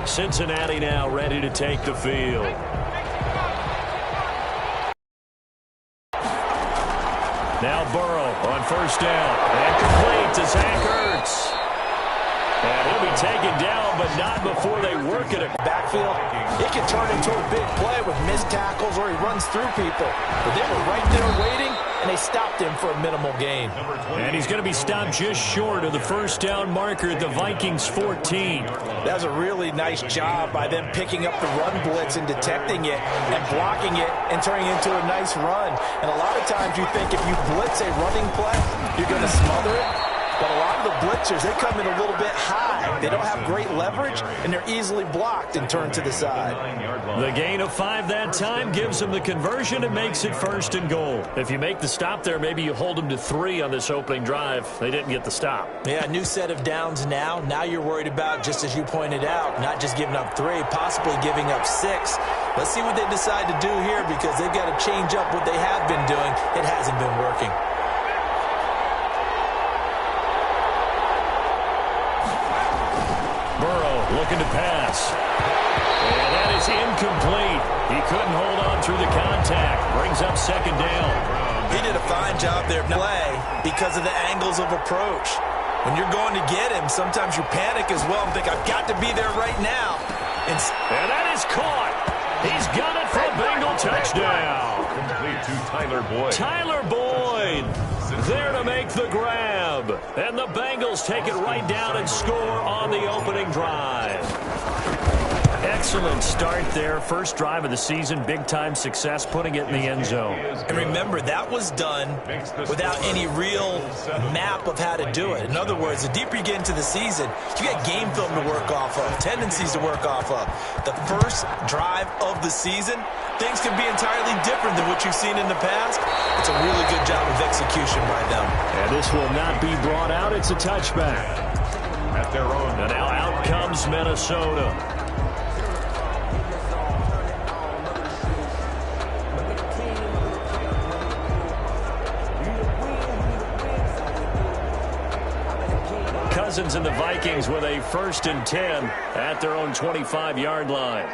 Cincinnati now ready to take the field. Now Burrow on first down. And complete to Zach Ertz. And he'll be taken down, but not before they work it. Backfield, it can turn into a big play with missed tackles or he runs through people. But they were right there waiting, and they stopped him for a minimal gain. And he's going to be stopped just short of the first down marker at the Vikings 14. That was a really nice job by them picking up the run blitz and detecting it and blocking it and turning it into a nice run. And a lot of times you think if you blitz a running play, you're going to smother it. But a lot of the blitzers, they come in a little bit high. They don't have great leverage, and they're easily blocked and turned to the side. The gain of 5 that time gives them the conversion and makes it first and goal. If you make the stop there, maybe you hold them to 3 on this opening drive. They didn't get the stop. Yeah, new set of downs now. Now you're worried about, just as you pointed out, not just giving up 3, possibly giving up 6. Let's see what they decide to do here because they've got to change up what they have been doing. It hasn't been working. Looking to pass. And that is incomplete. He couldn't hold on through the contact. Brings up second down. He did a fine job there play because of the angles of approach. When you're going to get him, sometimes you panic as well and think, I've got to be there right now. And that is caught. He's got it for a Bengal touchdown. Complete to Tyler Boyd. Tyler Boyd there to make the grab. And the Bengals take it right down and score on the opening drive. Excellent start there. First drive of the season. Big-time success putting it in the end zone. And remember, that was done without any real map of how to do it. In other words, the deeper you get into the season, you got game film to work off of, tendencies to work off of. The first drive of the season, things can be entirely different than what you've seen in the past. It's a really good job of execution by them. And this will not be brought out. It's a touchback. At their own. And now out comes Minnesota. Cousins and the Vikings with a 1st and 10 at their own 25-yard line.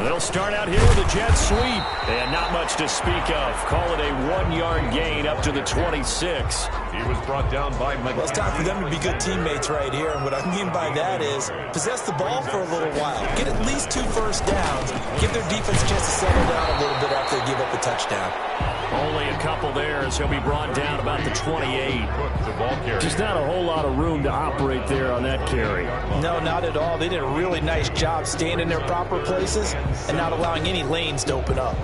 They'll start out here with a jet sweep. And not much to speak of. Call it a 1-yard gain up to the 26. He was brought down by Well, it's time for them to be good teammates right here. And what I mean by that is possess the ball for a little while. Get at least 2 first downs. Give their defense a chance to settle down a little bit after they give up a touchdown. Only a couple there as he'll be brought down about the 28. Just not a whole lot of room to operate there on that carry. No, not at all. They did a really nice job staying in their proper places and not allowing any lanes to open up.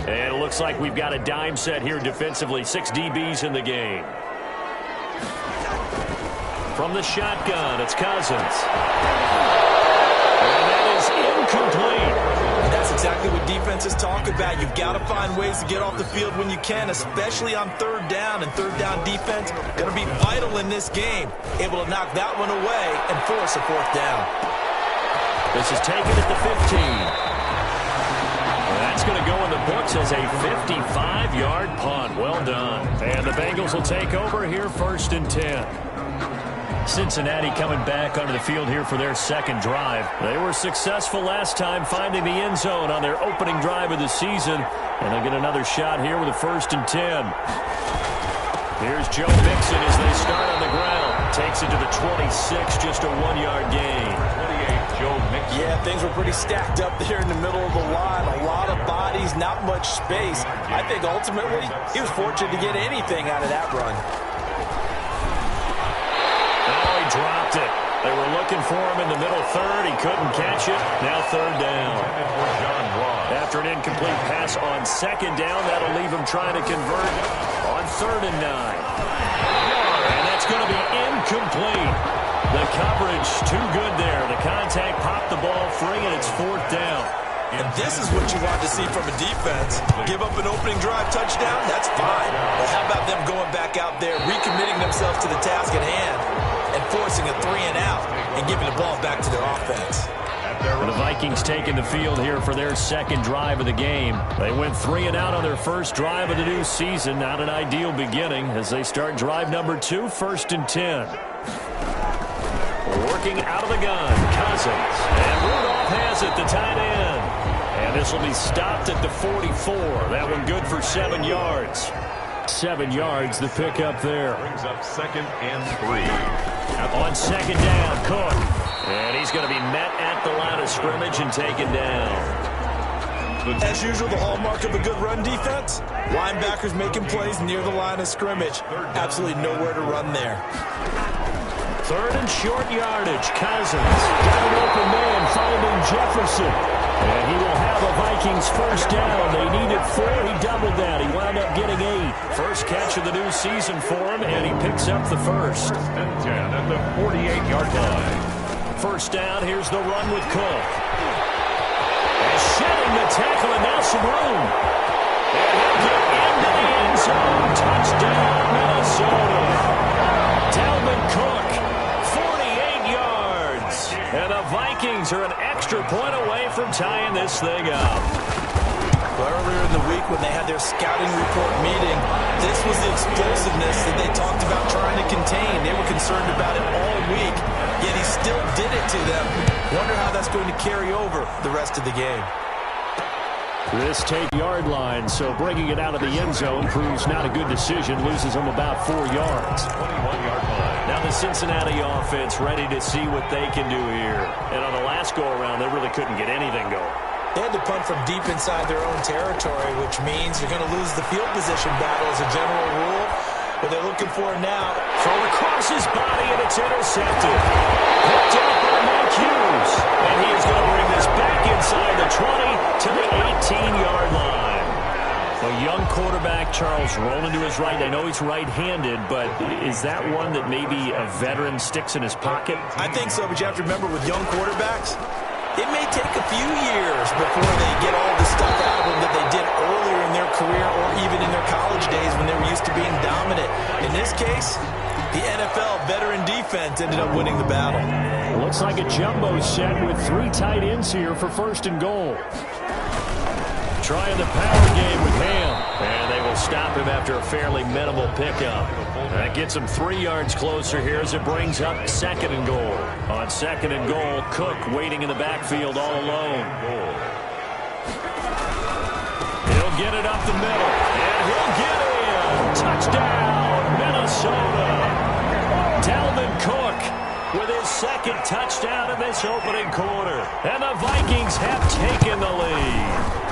And it looks like we've got a dime set here defensively. 6 DBs in the game. From the shotgun, it's Cousins. And that is incomplete. And that's exactly what defenses talk about. You've got to find ways to get off the field when you can, especially on 3rd down. And 3rd down defense going to be vital in this game. Able to knock that one away and force a 4th down. This is taken at the 15. That's going to go in the books as a 55-yard punt. Well done. And the Bengals will take over here 1st and 10. Cincinnati coming back onto the field here for their 2nd drive. They were successful last time finding the end zone on their opening drive of the season. And they'll get another shot here with a 1st and 10. Here's Joe Mixon as they start on the ground. Takes it to the 26, just a 1-yard gain. 28, Joe Mixon. Yeah, things were pretty stacked up there in the middle of the line. A lot of bodies, not much space. I think ultimately he was fortunate to get anything out of that run. Dropped it. They were looking for him in the middle 3rd. He couldn't catch it. Now 3rd down. After an incomplete pass on 2nd down, that'll leave him trying to convert on 3rd and 9. And that's going to be incomplete. The coverage too good there. The contact popped the ball free, and it's 4th down. And this is what you want to see from a defense. Give up an opening drive touchdown, that's fine. But how about them going back out there, recommitting themselves to the task at hand, and forcing a 3-and-out and giving the ball back to their offense. The Vikings taking the field here for their 2nd drive of the game. They went 3-and-out on their 1st drive of the new season. Not an ideal beginning as they start drive number 2, 1st and 10. Working out of the gun, Cousins. And Rudolph has it, the tight end. And this will be stopped at the 44. That one good for 7 yards. 7 yards, the pickup there. Brings up 2nd and 3. On 2nd down, Cook. And he's going to be met at the line of scrimmage and taken down. As usual, the hallmark of a good run defense, linebackers making plays near the line of scrimmage. Absolutely nowhere to run there. 3rd and short yardage. Cousins got an open man, finding Jefferson. And he will have a Vikings first down. They needed 4. He doubled that. He wound up getting 8. First catch of the new season for him, and he picks up the first. 1st and 10 at the 48-yard line. First down, here's the run with Cook. And shedding the tackle, and now some room. And he'll get into the end zone. Touchdown, Minnesota. Dalvin Cook, 48 yards. And the Vikings are an extra point away from tying this thing up. Well, earlier in the week when they had their scouting report meeting, this was the explosiveness that they talked about trying to contain. They were concerned about it all week, yet he still did it to them. Wonder how that's going to carry over the rest of the game. This take yard line, so bringing it out of the end zone proves not a good decision. Loses them about 4 yards. 21-yard line. Now the Cincinnati offense ready to see what they can do here. And on the last go-around, they really couldn't get anything going. They had to punt from deep inside their own territory, which means you're going to lose the field position battle as a general rule. What they're looking for now, thrown across his body, and it's intercepted. Picked up by Mike Hughes. And he is going to bring this back inside the 20 to the 18-yard line. A young quarterback, Charles, rolling to his right. I know he's right-handed, but is that one that maybe a veteran sticks in his pocket? I think so, but you have to remember with young quarterbacks, it may take a few years before they get all the stuff out of them that they did earlier in their career or even in their college days when they were used to being dominant. In this case, the NFL veteran defense ended up winning the battle. Looks like a jumbo set with 3 tight ends here for 1st and goal. Trying the power game with Ham. And they will stop him after a fairly minimal pickup. That gets him 3 yards closer here as it brings up 2nd and goal. On 2nd and goal, Cook waiting in the backfield all alone. He'll get it up the middle. And he'll get in. Touchdown, Minnesota. Dalvin Cook with his 2nd touchdown in this opening quarter. And the Vikings have taken the lead.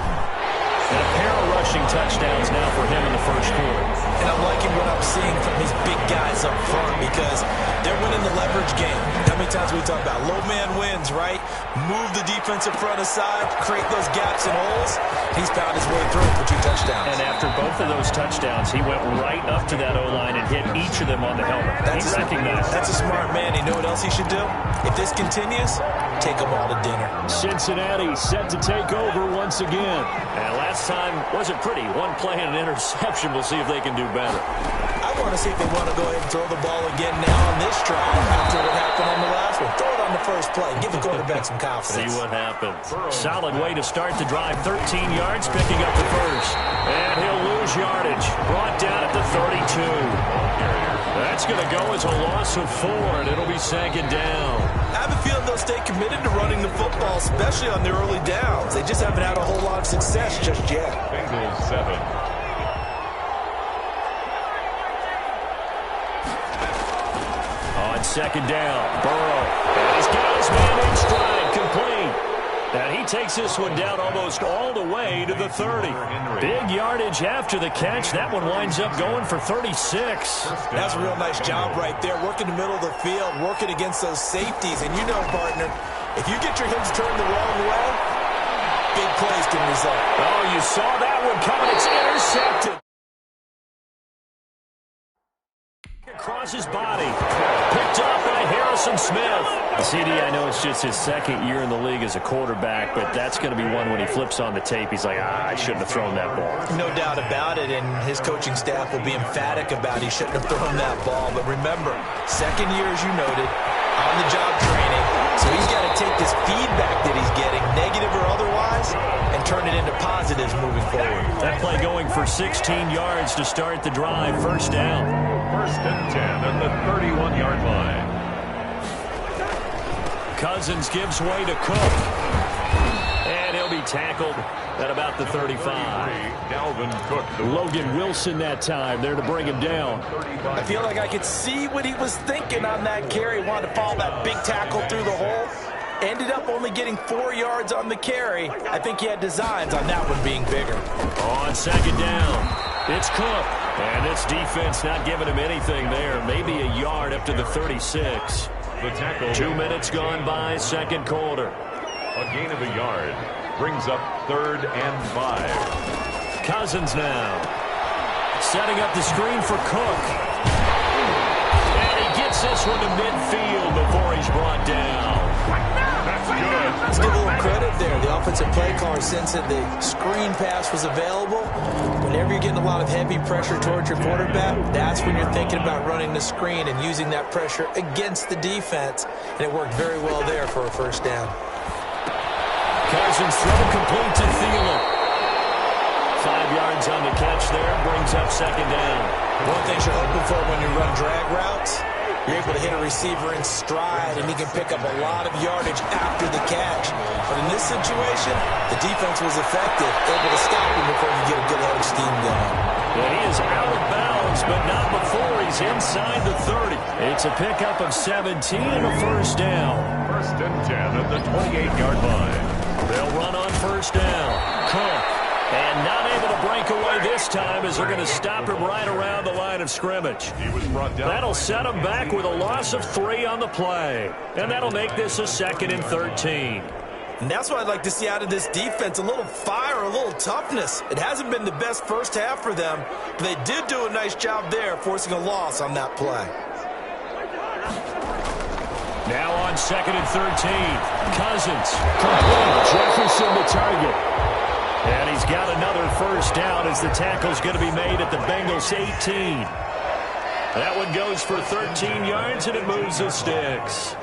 And a pair of rushing touchdowns now for him in the 1st quarter. And I'm liking what I'm seeing from these big guys up front because they're winning the leverage game. How many times we talk about low man wins, right? Move the defensive front aside, create those gaps and holes. He's found his way through for 2 touchdowns. And after both of those touchdowns, he went right up to that O-line and hit each of them on the helmet. He recognized. That's a smart man. You know what else he should do? If this continues, take them all to dinner. Cincinnati set to take over once again. And last time wasn't pretty. 1 play and an interception. We'll see if they can do better. I want to see if they want to go ahead and throw the ball again now on this drive after what happened on the last one. Throw it on the first play. Give the quarterback some confidence. See what happens. Solid way to start the drive. 13 yards, picking up the first. And he'll lose yardage. Brought down at the 32. That's going to go as a loss of 4, and it'll be 2nd down. I have a feeling they'll stay committed to running the football, especially on their early downs. They just haven't had a whole lot of success just yet. Bengals 7. On 2nd down, Burrow. And he's got his man in stride, complete. And he takes this one down almost all the way to the 30. Big yardage after the catch. That one winds up going for 36. That's a real nice job right there. Working the middle of the field, working against those safeties. And you know, partner, if you get your hips turned the wrong way, big plays can result. Oh, you saw that one coming. It's intercepted. Across his body. Picked up by Harrison Smith. CD, I know it's just his 2nd year in the league as a quarterback, but that's going to be one when he flips on the tape. He's like, I shouldn't have thrown that ball. No doubt about it, and his coaching staff will be emphatic about he shouldn't have thrown that ball. But remember, 2nd year, as you noted, on-the-job training. So he's got to take this feedback that he's getting, negative or otherwise, and turn it into positives moving forward. That play going for 16 yards to start the drive. First down. 1st and 10 at the 31-yard line. Cousins gives way to Cook. And he'll be tackled at about the 35. Dalvin Cook. Logan Wilson that time there to bring him down. I feel like I could see what he was thinking on that carry. Wanted to follow that big tackle through the hole. Ended up only getting 4 yards on the carry. I think he had designs on that one being bigger. On second down, it's Cook. And this defense not giving him anything there. Maybe a yard up to the 36. The tackle. 2 minutes gone by, second quarter. A gain of a yard. Brings up 3rd and 5. Cousins now. Setting up the screen for Cook. And he gets this one to midfield before he's brought down. That's good. Let's give a little credit there. The offensive play caller sensed that the screen pass was available. Whenever you're getting a lot of heavy pressure towards your quarterback, that's when you're thinking about running the screen and using that pressure against the defense. And it worked very well there for a first down. Cousins throw complete to Thielen. 5 yards on the catch there, brings up second down. One of the things you're hoping for when you run drag routes, you're able to hit a receiver in stride, and he can pick up a lot of yardage after the catch. But in this situation, the defense was effective, able to stop him before you get a good head of steam going. And he is out of bounds, but not before he's inside the 30. It's a pickup of 17 and a first down. 1st and 10 at the 28-yard line. They'll run on first down. Cook. And not able to break away this time as they're going to stop him right around the line of scrimmage. He was brought down. That'll set him back with a loss of 3 on the play. And that'll make this a 2nd and 13. And that's what I'd like to see out of this defense, a little fire, a little toughness. It hasn't been the best first half for them, but they did do a nice job there, forcing a loss on that play. Now on 2nd and 13. Cousins. Complete. Jefferson the target. And he's got another first down as the tackle's going to be made at the Bengals 18. That one goes for 13 yards, and it moves the sticks.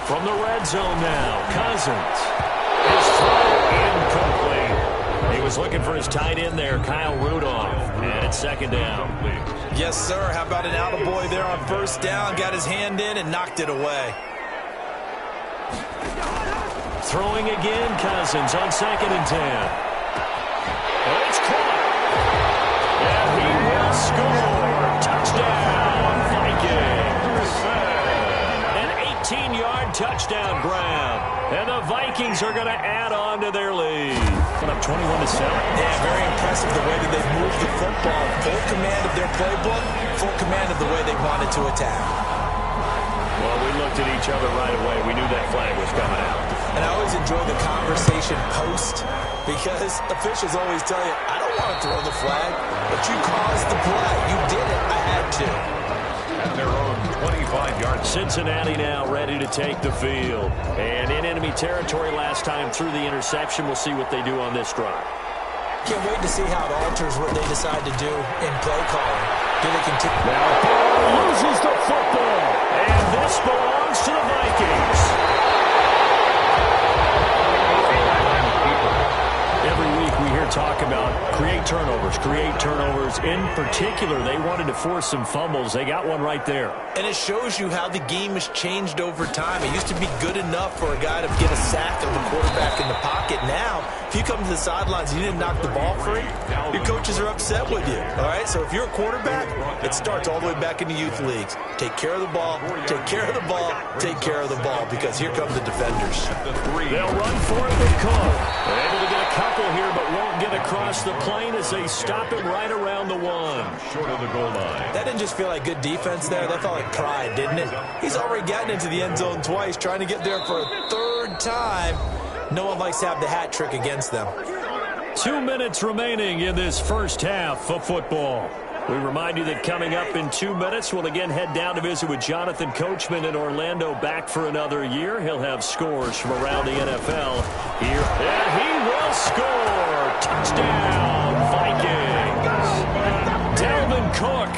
From the red zone now, Cousins. His throw incomplete. He was looking for his tight end there, Kyle Rudolph. And it's second down. Yes, sir. How about an attaboy there on first down? Got his hand in and knocked it away. Throwing again, Cousins on 2nd and 10. And it's caught. And he will score. Touchdown, Vikings. An 18-yard touchdown grab. And the Vikings are going to add on to their lead. Up 21-7. Yeah, very impressive the way that they've moved the football. Full command of their playbook, full command of the way they wanted to attack. Well, we looked at each other right away. We knew that flag was coming out. And I always enjoy the conversation post because officials always tell you, I don't want to throw the flag, but you caused the play. You did it. I had to. At their own 25-yard. Cincinnati now ready to take the field. And in enemy territory last time through the interception. We'll see what they do on this drive. Can't wait to see how it alters what they decide to do in play calling. Do they continue? Now Burrow loses the football. And this belongs to the Vikings. Every week we hear talk about create turnovers. In particular, they wanted to force some fumbles. They got one right there. And it shows you how the game has changed over time. It used to be good enough for a guy to get a sack of the quarterback in the pocket. Now, if you come to the sidelines and you didn't knock the ball free, your coaches are upset with you. All right? So if you're a quarterback, it starts all the way back in the youth leagues. Take care of the ball, take care of the ball, take care of the ball, because here come the defenders. They'll run for it with Cook. They're able to get a couple here, but won't get across the plane as they stop him right around the 1. Short of the goal line. That didn't just feel like good defense there. That felt like pride, didn't it? He's already gotten into the end zone twice, trying to get there for a 3rd time. No one likes to have the hat trick against them. 2 minutes remaining in this first half of football. We remind you that coming up in 2 minutes, we'll again head down to visit with Jonathan Coachman in Orlando, back for another year. He'll have scores from around the NFL here. And he will score. Touchdown, Vikings. Dalvin Cook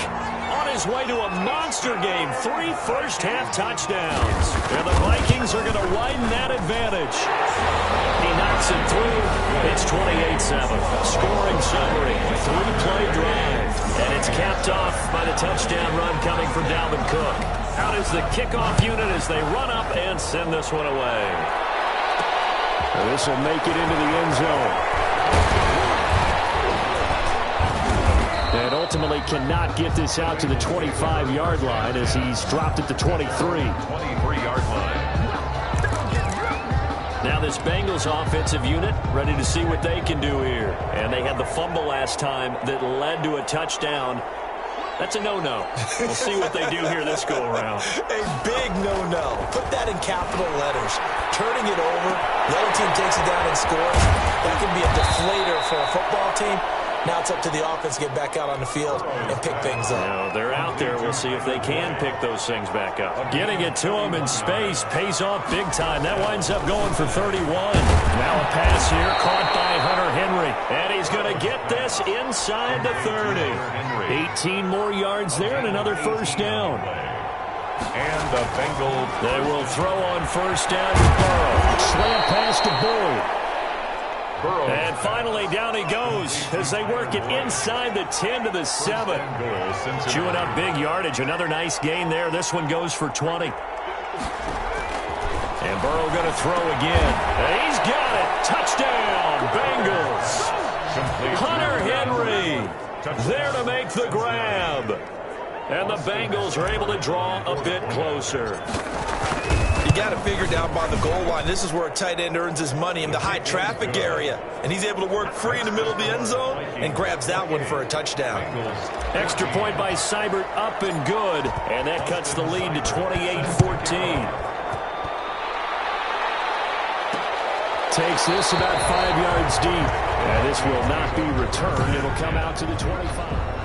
on his way to a monster game. 3 first-half touchdowns. And the Vikings are going to widen that advantage. He knocks it through. It's 28-7. Scoring summary. 3-play drive. And it's capped off by the touchdown run coming from Dalvin Cook. Out is the kickoff unit as they run up and send this one away. This will make it into the end zone. And ultimately cannot get this out to the 25-yard line as he's dropped at the 23. 23-yard line. Now this Bengals offensive unit ready to see what they can do here. And they had the fumble last time that led to a touchdown. That's a no-no. We'll see what they do here this go-around. A big no-no. Put that in capital letters. Turning it over, the other team takes it down and scores. That can be a deflator for a football team. Now it's up to the offense to get back out on the field and pick things up. Now, they're out there. We'll see if they can pick those things back up. Getting it to him in space pays off big time. That winds up going for 31. Now a pass here caught by Hunter Henry. And he's going to get this inside the 30. 18 more yards there and another first down. And the Bengals. They will throw on first down to Burrow. Slant pass to Boyd. And finally, down he goes as they work it inside the 10 to the 7. Chewing up big yardage. Another nice gain there. This one goes for 20. And Burrow going to throw again. And he's got it. Touchdown, Bengals. Hunter Henry there to make the grab. And the Bengals are able to draw a bit closer. You got to figure down by the goal line. This is where a tight end earns his money in the high traffic area. And he's able to work free in the middle of the end zone and grabs that one for a touchdown. Extra point by Seibert, up and good. And that cuts the lead to 28-14. Takes this about 5 yards deep. And this will not be returned. It'll come out to the 25.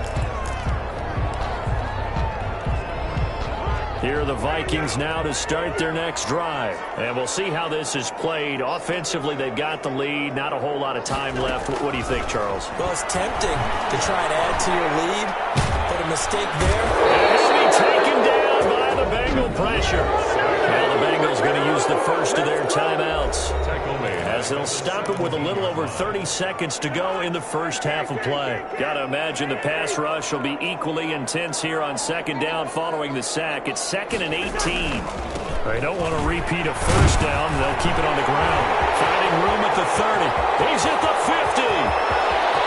Here are the Vikings now to start their next drive. And we'll see how this is played. Offensively, they've got the lead. Not a whole lot of time left. What do you think, Charles? Well, it's tempting to try and add to your lead, but a mistake there. And he'll be taken down by the Bengal pressure. Now the Bengals going to use the first of their timeouts, as they'll stop it with a little over 30 seconds to go in the first half of play. Got to imagine the pass rush will be equally intense here on second down following the sack. It's 2nd and 18. They don't want to repeat a first down. They'll keep it on the ground. Finding room at the 30. He's at the 50.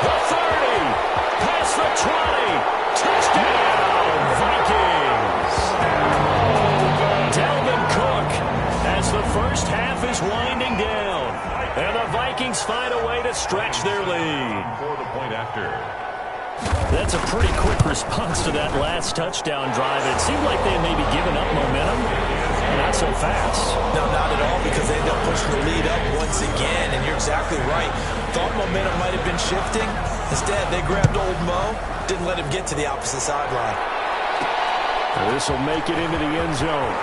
The 30. Past the 20. Touchdown, Vikings. Dalvin Cook as the first half is winding down. And the Vikings find a way to stretch their lead. For the point after. That's a pretty quick response to that last touchdown drive. It seemed like they had maybe given up momentum. Not so fast. No, not at all, because they end up pushing the lead up once again. And you're exactly right. Thought momentum might have been shifting. Instead, they grabbed old Mo. Didn't let him get to the opposite sideline. This will make it into the end zone.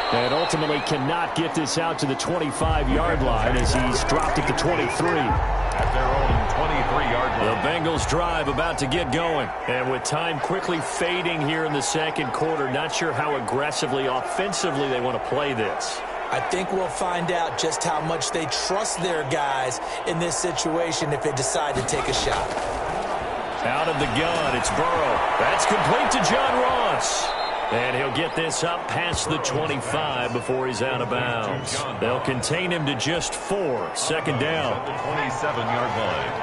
And ultimately cannot get this out to the 25-yard line as he's dropped it to 23. At their own 23-yard line. The Bengals drive about to get going. And with time quickly fading here in the second quarter, not sure how aggressively, offensively they want to play this. I think we'll find out just how much they trust their guys in this situation if they decide to take a shot. Out of the gun, it's Burrow. That's complete to John Ross. And he'll get this up past the 25 before he's out of bounds. They'll contain him to just 4. Second down. At the 27-yard line.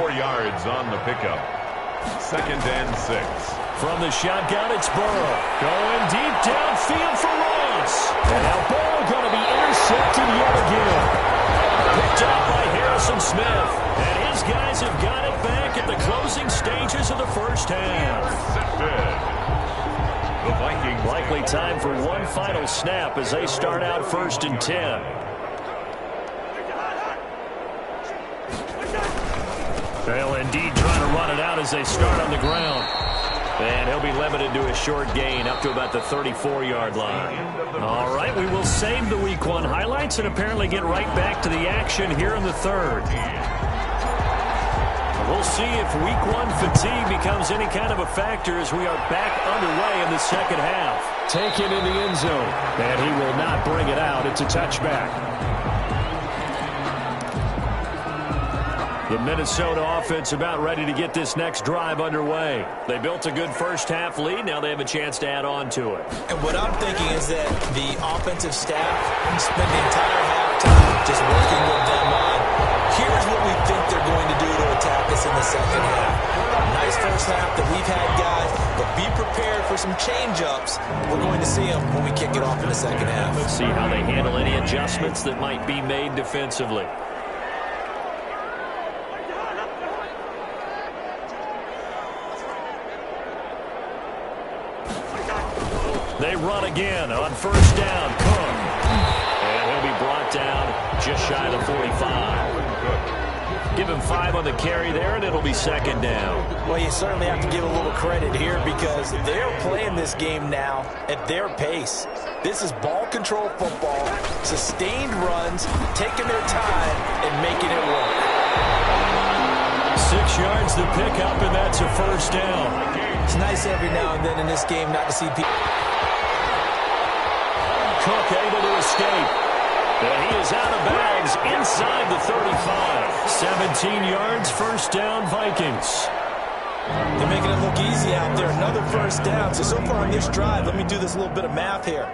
4 yards on the pickup. 2nd and 6. From the shotgun, it's Burrow. Going deep downfield for Ross. And now Burrow going to be intercepted yet again. Picked up by Harrison Smith. And his guys have got it back at the closing stages of the first half. Intercepted. The Vikings. Likely time for one final snap as they start out 1st and 10. They'll indeed trying to run it out as they start on the ground. And he'll be limited to a short gain up to about the 34-yard line. All right, we will save the Week 1 highlights and apparently get right back to the action here in the third. We'll see if Week 1 fatigue becomes any kind of a factor as we are back underway in the second half. Taken in the end zone, and he will not bring it out. It's a touchback. The Minnesota offense about ready to get this next drive underway. They built a good first-half lead. Now they have a chance to add on to it. And what I'm thinking is that the offensive staff spent the entire halftime just working with them on, here's what we think they're going to do to attack us in the second half. Nice first half that we've had, guys, but be prepared for some change-ups. We're going to see them when we kick it off in the second half. Let's see how they handle any adjustments that might be made defensively. They run again on first down. Cook. And he'll be brought down just shy of the 45. Give him 5 on the carry there, and it'll be second down. Well, you certainly have to give a little credit here because they're playing this game now at their pace. This is ball control football, sustained runs, taking their time and making it work. 6 yards to pick up, and that's a first down. It's nice every now and then in this game not to see people. Cook able to escape. And he is out of bounds inside the 35. 17 yards, first down, Vikings. They're making it look easy out there. Another first down. So far on this drive, let me do this little bit of math here.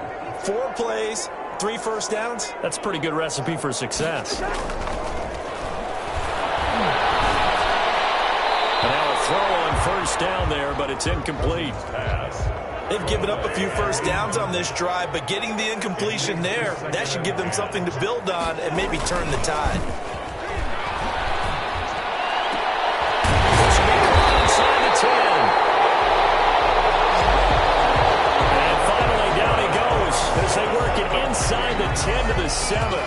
4 plays, 3 first downs. That's a pretty good recipe for success. And now a throw on first down there, but it's incomplete. They've given up a few first downs on this drive, but getting the incompletion there, that should give them something to build on and maybe turn the tide. Inside the 10. And finally down he goes as they work it inside the 10 to the 7.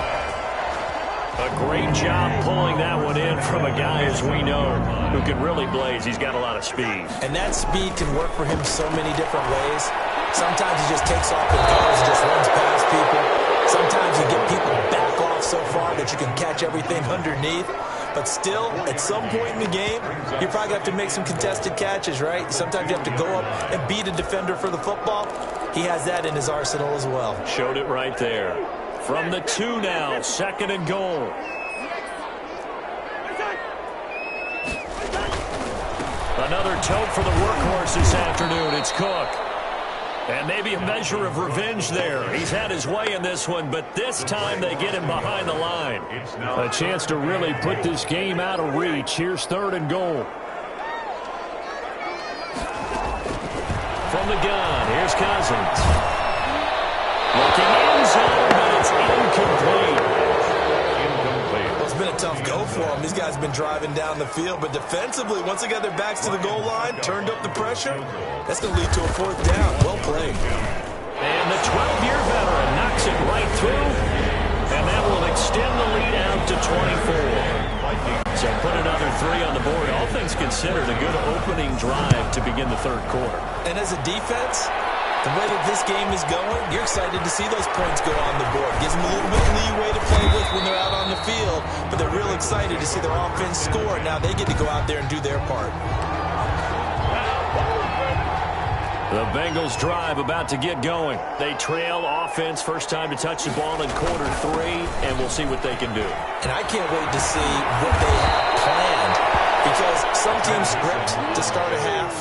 A great job pulling that one in from a guy, as we know, who can really blaze. He's got a lot of speed. And that speed can work for him so many different ways. Sometimes he just takes off and goes and just runs past people. Sometimes you get people back off so far that you can catch everything underneath. But still, at some point in the game, you're probably going to have to make some contested catches, right? Sometimes you have to go up and beat a defender for the football. He has that in his arsenal as well. Showed it right there. From the 2 now, second and goal. Another tote for the workhorse this afternoon. It's Cook. And maybe a measure of revenge there. He's had his way in this one, but this time they get him behind the line. A chance to really put this game out of reach. Here's third and goal. From the gun, here's Cousins. Looking in zone, but it's incomplete. Well, it's been a tough go for them. These guys have been driving down the field, but defensively, once they got their backs to the goal line, turned up the pressure, that's going to lead to a 4th down. Well played. And the 12-year veteran knocks it right through, and that will extend the lead out to 24. So put another 3 on the board. All things considered, a good opening drive to begin the third quarter. And as a defense, the way that this game is going, you're excited to see those points go on the board. Gives them a little bit of leeway to play with when they're out on the field, but they're real excited to see their offense score. Now they get to go out there and do their part. The Bengals drive about to get going. They trail offense, first time to touch the ball in quarter 3, and we'll see what they can do. And I can't wait to see what they have planned, because some teams script to start a half.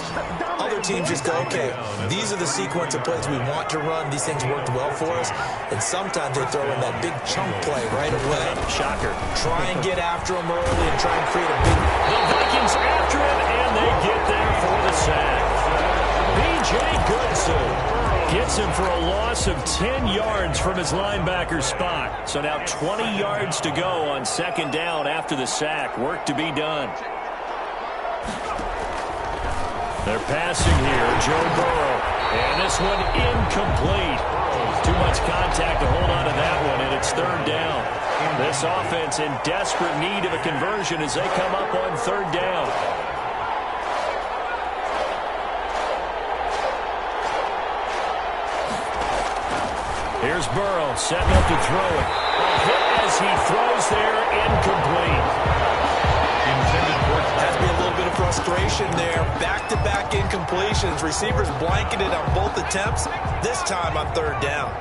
Other teams just go, okay, these are the sequence of plays we want to run. These things worked well for us. And sometimes they throw in that big chunk play right away. Shocker. Try and get after them early and try and create a big... The Vikings after him, and they get there for the sack. B.J. Goodson gets him for a loss of 10 yards from his linebacker spot. So now 20 yards to go on second down after the sack. Work to be done. They're passing here, Joe Burrow. And this one incomplete. Too much contact to hold on to that one, and it's third down. This offense in desperate need of a conversion as they come up on third down. Here's Burrow setting up to throw it. A hit as he throws there, incomplete. Has to be a little bit of frustration there. Back-to-back incompletions. Receivers blanketed on both attempts, this time on third down.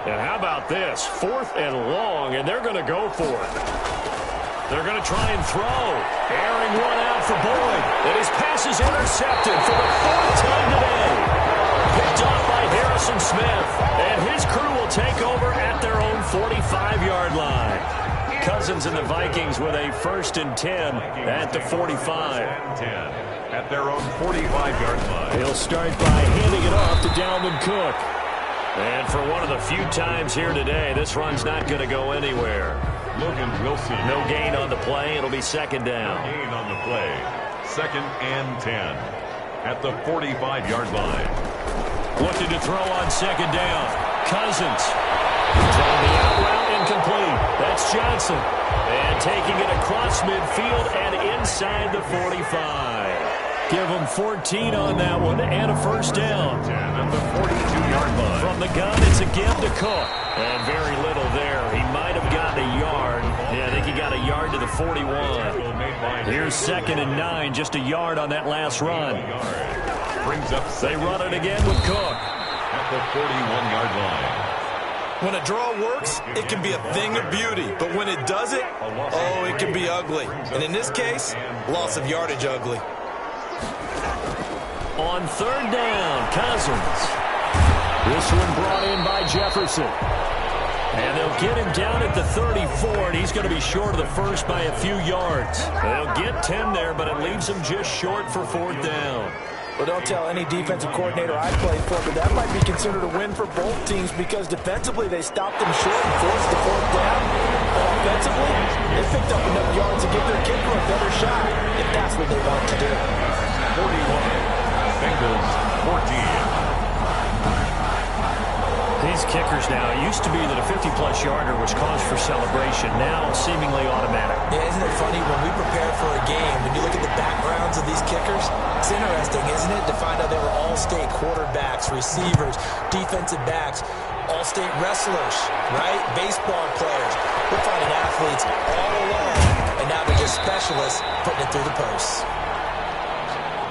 And how about this? 4th and long, and they're going to go for it. They're going to try and throw. Airing one out for Boyd. And his pass is intercepted for the 4th time today. Picked off by Harrison Smith. And his crew will take over at their own 45-yard line. Cousins and the Vikings with a 1st and 10 at the 45. At their own 45-yard line. He'll start by handing it off to Dalvin Cook. And for one of the few times here today, this run's not going to go anywhere. Logan Wilson. No gain on the play. It'll be 2nd down. No gain on the play. 2nd and 10 at the 45-yard line. Looking to throw on 2nd down. Cousins. Throwing the out route incomplete. That's Johnson. And taking it across midfield and inside the 45. Give him 14 on that one and a 1st down. 10 at the 42-yard line. From the gun, it's a give to Cook. And very little there. He might have gotten a yard. Yeah, I think he got a yard to the 41. Here's 2nd and 9, just a yard on that last run. Brings up they run it again with Cook. At the 41-yard line. When a draw works, it can be a thing of beauty. But when it doesn't, oh, it can be ugly. And in this case, loss of yardage ugly. On 3rd down, Cousins. This one brought in by Jefferson. And they'll get him down at the 34, and he's going to be short of the 1st by a few yards. They'll get 10 there, but it leaves him just short for 4th down. Well, don't tell any defensive coordinator I played for, but that might be considered a win for both teams because defensively they stopped them short and forced the 4th down. Offensively, they picked up enough yards to give their kicker a better shot, if that's what they want to do. 41. Bengals 14. These kickers now, it used to be that a 50-plus yarder was cause for celebration. Now, seemingly automatic. Yeah, isn't it funny when we prepare for a game, when you look at the backgrounds of these kickers, it's interesting, isn't it, to find out they were all-state quarterbacks, receivers, defensive backs, all-state wrestlers, right? Baseball players. We're finding athletes all along, and now they're just specialists putting it through the posts.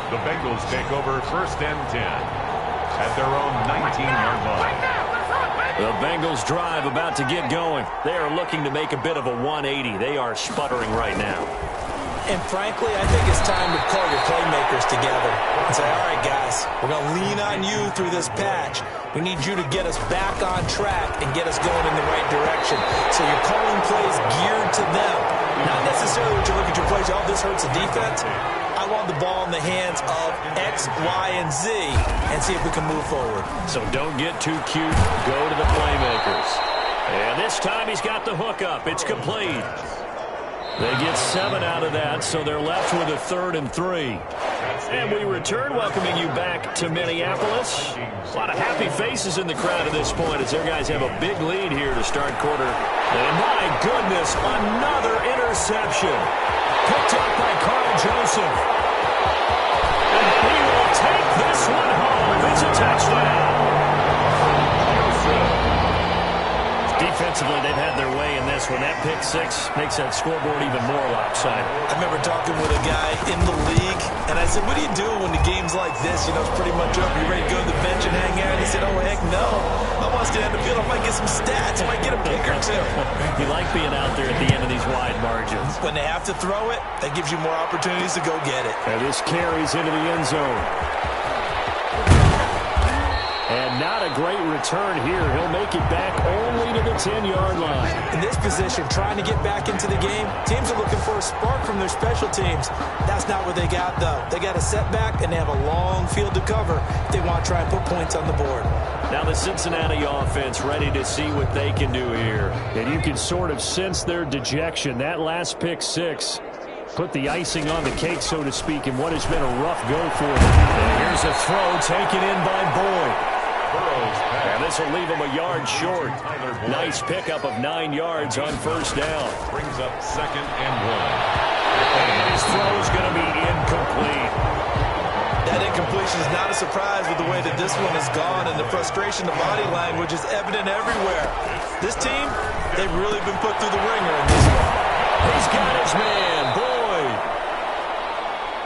The Bengals take over 1st and 10 at their own 19-yard line. The Bengals drive about to get going. They are looking to make a bit of a 180. They are sputtering right now. And frankly, I think it's time to call your playmakers together and say, all right, guys, we're going to lean on you through this patch. We need you to get us back on track and get us going in the right direction. So you're calling plays geared to them. Not necessarily what you look at your plays, oh, this hurts the defense. I want the ball in the hands of X, Y, and Z and see if we can move forward. So don't get too cute. Go to the playmakers. And this time he's got the hook up. It's complete. They get 7 out of that, so they're left with a 3rd and 3. And we return, welcoming you back to Minneapolis. A lot of happy faces in the crowd at this point as their guys have a big lead here to start quarter. And my goodness, another interception. Picked up by Carl Joseph. And he will take this one home. It's a touchdown. Defensively, they've had their way in this one. That pick 6 makes that scoreboard even more lopsided. I remember talking with a guy in the league, and I said, what do you do when the game's like this? You know, it's pretty much up. You ready to go to the bench and hang out? And he said, oh, heck no. I want to stay on the field. I might get some stats. I might get a pick or two. You like being out there at the end of these wide margins. When they have to throw it, that gives you more opportunities to go get it. And this carries into the end zone. And not a great return here. He'll make it back only to the 10-yard line. In this position, trying to get back into the game, teams are looking for a spark from their special teams. That's not what they got, though. They got a setback, and they have a long field to cover if they want to try and put points on the board. Now the Cincinnati offense ready to see what they can do here. And you can sort of sense their dejection. That last pick 6 put the icing on the cake, so to speak, in what has been a rough go for them. And here's a throw taken in by Boyd. And this will leave him a yard short. Nice pickup of 9 yards on 1st down. Brings up 2nd and 1. And his throw is going to be incomplete. That incompletion is not a surprise with the way that this one has gone, and the frustration, the body language is evident everywhere. This team, they've really been put through the ringer in this one. He's got his man, Boyd.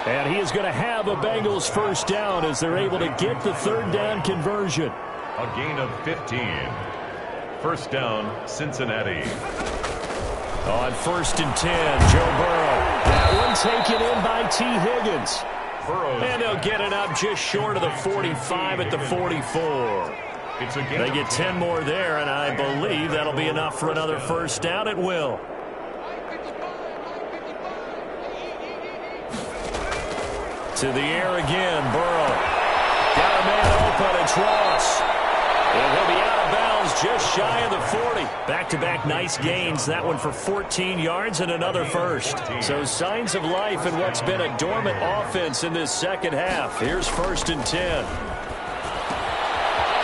And he is going to have a Bengals 1st down as they're able to get the 3rd down conversion. A gain of 15. 1st down, Cincinnati. On 1st and 10, Joe Burrow. That one taken in by T. Higgins. And they'll get it up just short of the 45 at the 44. They get 10 more there, and I believe that'll be enough for another first down. It will. To the air again, Burrow. Got a man open, it's Ross. And he'll be out of bounds just shy of the 40. Back-to-back nice gains. That one for 14 yards and another first. So signs of life in what's been a dormant offense in this second half. Here's 1st and 10.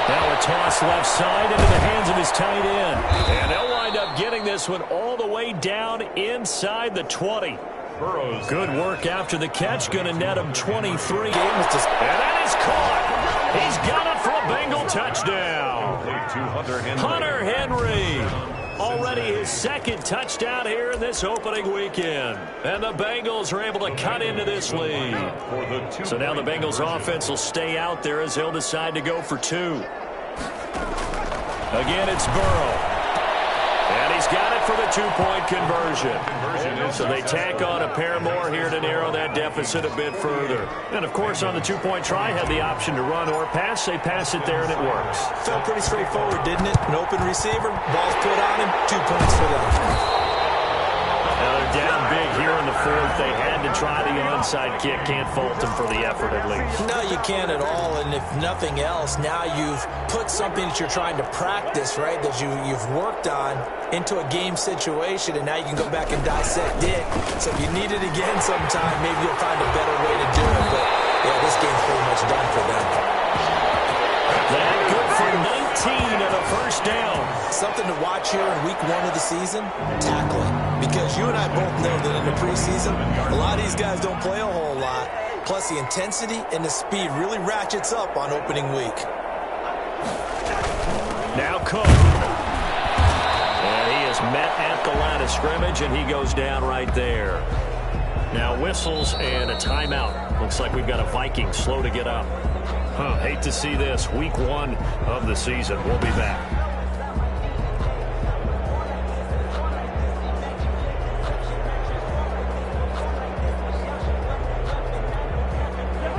Now a toss left side into the hands of his tight end. And they'll wind up getting this one all the way down inside the 20. Good work after the catch. Going to net him 23. And that is caught. He's got it for a Bengal touchdown. Hunter Henry. Already his second touchdown here in this opening weekend. And the Bengals are able to cut into this lead. So now the Bengals offense will stay out there as they'll decide to go for 2. Again, it's Burrow. And he's got it for the 2-point conversion. So they tack on a pair more here to narrow that deficit a bit further. And, of course, on the 2-point try, had the option to run or pass. They pass it there, and it works. Felt pretty straightforward, didn't it? An open receiver, ball's put on him, 2 points for them. Now they're down big here in the 4th. They had to try the onside kick. Can't fault them for the effort, at least. No, you can't at all. And if nothing else, now you've put something that you're trying to practice, right, that you've worked on into a game situation, and now you can go back and dissect it. So if you need it again sometime, maybe you'll find a better way to do it. But, yeah, this game's pretty much done for them. That good for 19 and a first down. Something to watch here in week 1 of the season, tackling. Because you and I both know that in the preseason, a lot of these guys don't play a whole lot. Plus, the intensity and the speed really ratchets up on opening week. Now Cook. And he is met at the line of scrimmage, and he goes down right there. Now whistles and a timeout. Looks like we've got a Viking slow to get up. Hate to see this. Week 1 of the season. We'll be back.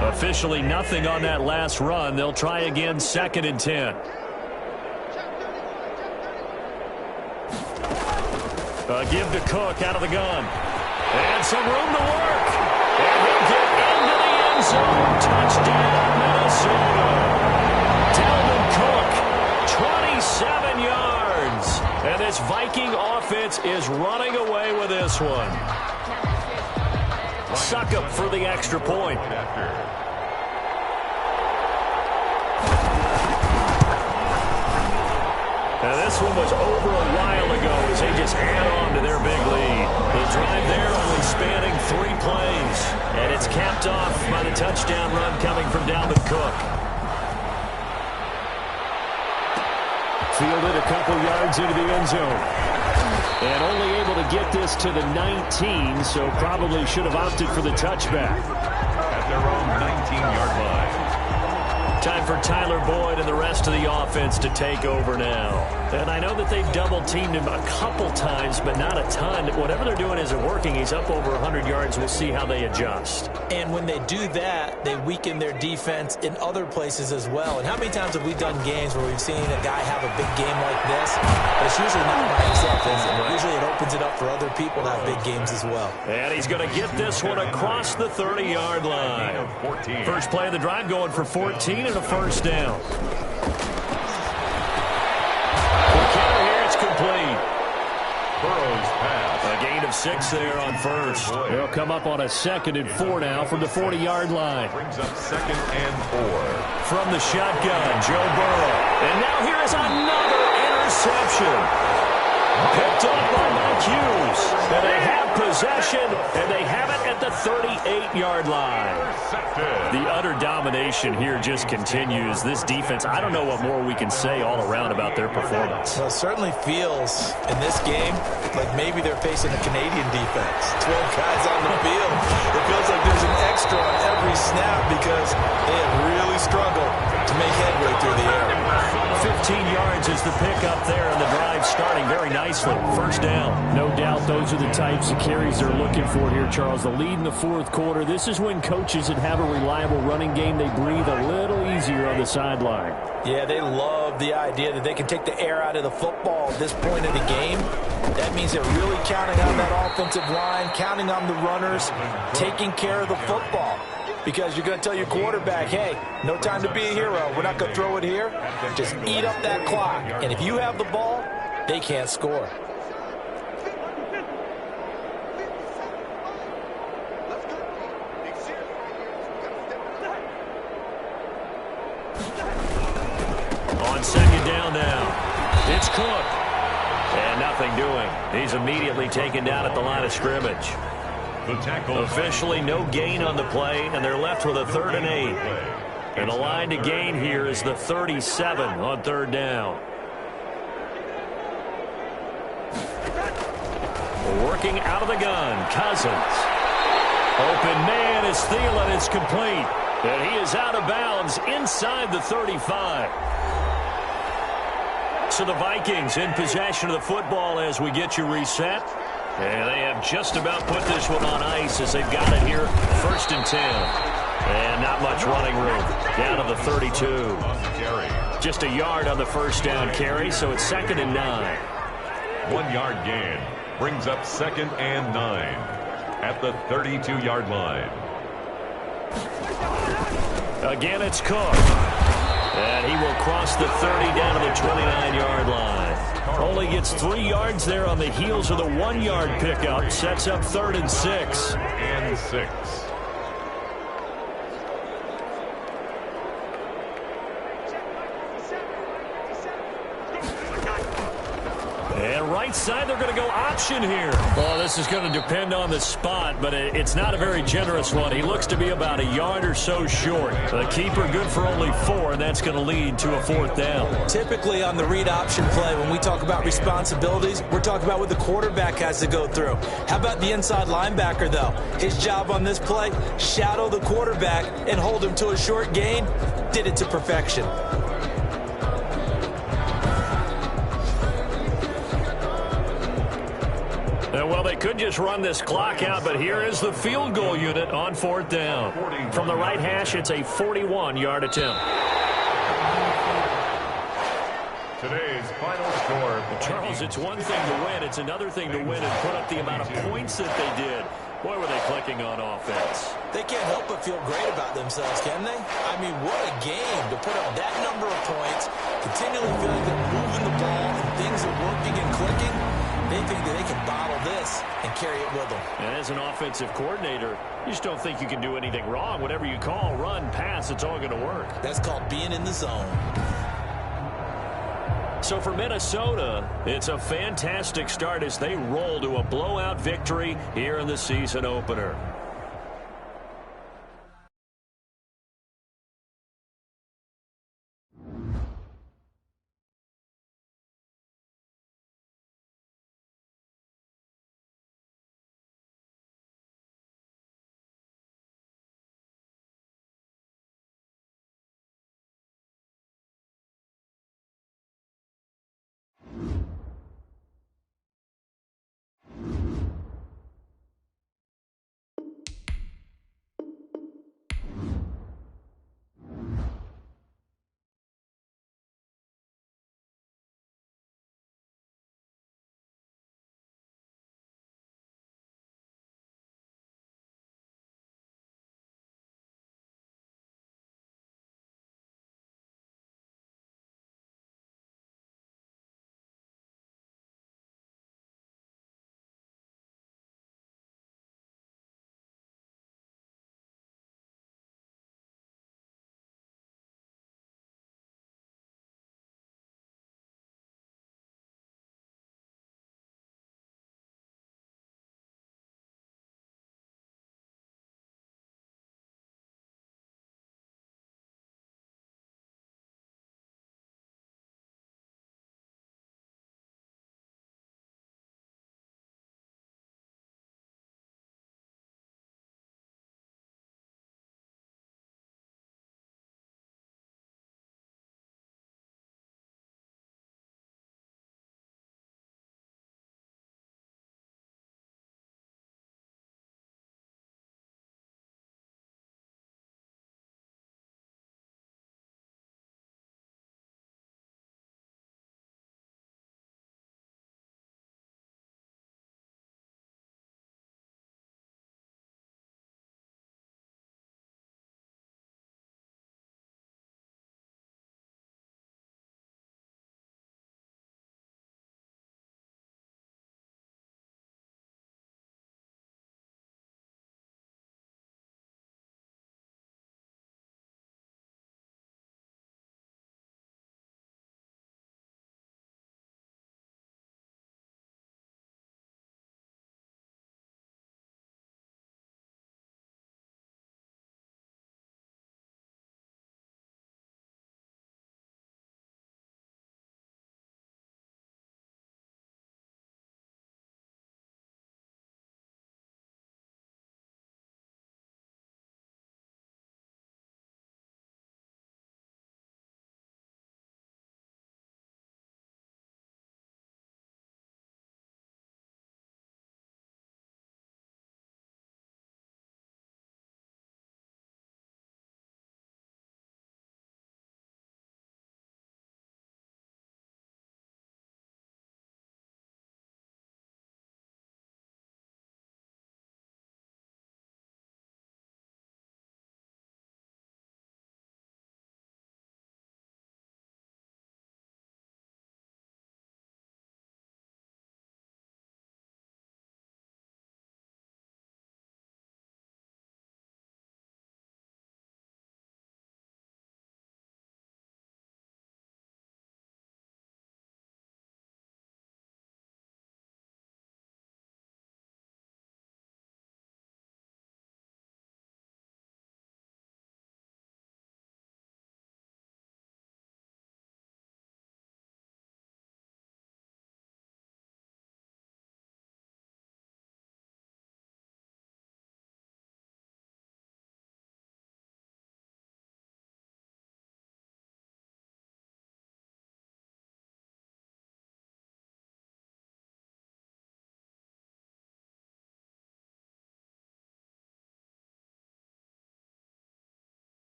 Officially nothing on that last run. They'll try again 2nd and 10. Give to Cook out of the gun. And some room to work. And he'll get into the end zone. Touchdown, Minnesota. Dalvin Cook, 27 yards. And this Viking offense is running away with this one. Suck up for the extra point. Now this one was over a while ago as they just add on to their big lead. The drive there only spanning 3 plays. And it's capped off by the touchdown run coming from Dalvin Cook. Fielded a couple yards into the end zone. And only able to get this to the 19, so probably should have opted for the touchback. At their own 19-yard line. Time for Tyler Boyd and the rest of the offense to take over now. And I know that they've double-teamed him a couple times, but not a ton. Whatever they're doing isn't working. He's up over 100 yards. We'll see how they adjust. And when they do that, they weaken their defense in other places as well. And how many times have we done games where we've seen a guy have a big game like this? But it's usually not by himself, is it? Usually it opens it up for other people to have big games as well. And he's going to get this one across the 30-yard line. First play of the drive going for 14 and a first down. Complete. Burrow's pass. A gain of 6 there on first. They'll come up on a 2nd and 4 now from the 40-yard line. Brings up 2nd and 4. From the shotgun, Joe Burrow. And now here is another interception. Picked up by Mike Hughes. And they have possession, and they have it at the 38-yard line. The utter domination here just continues. This defense, I don't know what more we can say all around about their performance. Well, it certainly feels in this game like maybe they're facing a Canadian defense. 12 guys on the field. It feels like there's an extra on every snap because they have really struggled to make headway through the air. 15 yards is the pickup there, and the drive starting very nicely. First down. No doubt those are the types of carries they're looking for here, Charles. The lead in the fourth quarter. This is when coaches that have a reliable running game, they breathe a little easier on the sideline. Yeah, they love the idea that they can take the air out of the football at this point of the game. That means they're really counting on that offensive line, counting on the runners, taking care of the football. Because you're going to tell your quarterback, hey, no time to be a hero. We're not going to throw it here. Just eat up that clock. And if you have the ball, they can't score. On second down now, it's Cook. And nothing doing. He's immediately taken down at the line of scrimmage. Officially no gain on the play, and they're left with a 3rd and 8. And the line to gain here is the 37 on 3rd down. Working out of the gun, Cousins. Open man is Thielen. It's complete. And he is out of bounds inside the 35. So the Vikings in possession of the football as we get you reset. And they have just about put this one on ice as they've got it here. 1st and 10. And not much running room. Down to the 32. Just a yard on the first down carry, so it's 2nd and 9. 1 yard gain brings up 2nd and 9 at the 32-yard line. Again, it's Cook. And he will cross the 30 down to the 29-yard line. Only gets 3 yards there on the heels of the 1-yard pickup. Sets up 3rd and 6. And 6. And right side, they're going to go option here. Well, this is going to depend on the spot, but it's not a very generous one. He looks to be about a yard or so short. The keeper good for only 4, and that's going to lead to a 4th down. Typically on the read option play, when we talk about responsibilities, we're talking about what the quarterback has to go through. How about the inside linebacker, though? His job on this play, shadow the quarterback and hold him to a short gain. Did it to perfection. Well, they could just run this clock out, but here is the field goal unit on 4th down. From the right hash, it's a 41-yard attempt. Today's final score. Charles, it's one thing to win. It's another thing to win and put up the amount of points that they did. Boy, were they clicking on offense. They can't help but feel great about themselves, can they? I mean, what a game to put up that number of points, continually feeling that moving the ball and things are working and clicking. They think that they can bottle this and carry it with them. And as an offensive coordinator, you just don't think you can do anything wrong. Whatever you call, run, pass, it's all going to work. That's called being in the zone. So for Minnesota, it's a fantastic start as they roll to a blowout victory here in the season opener.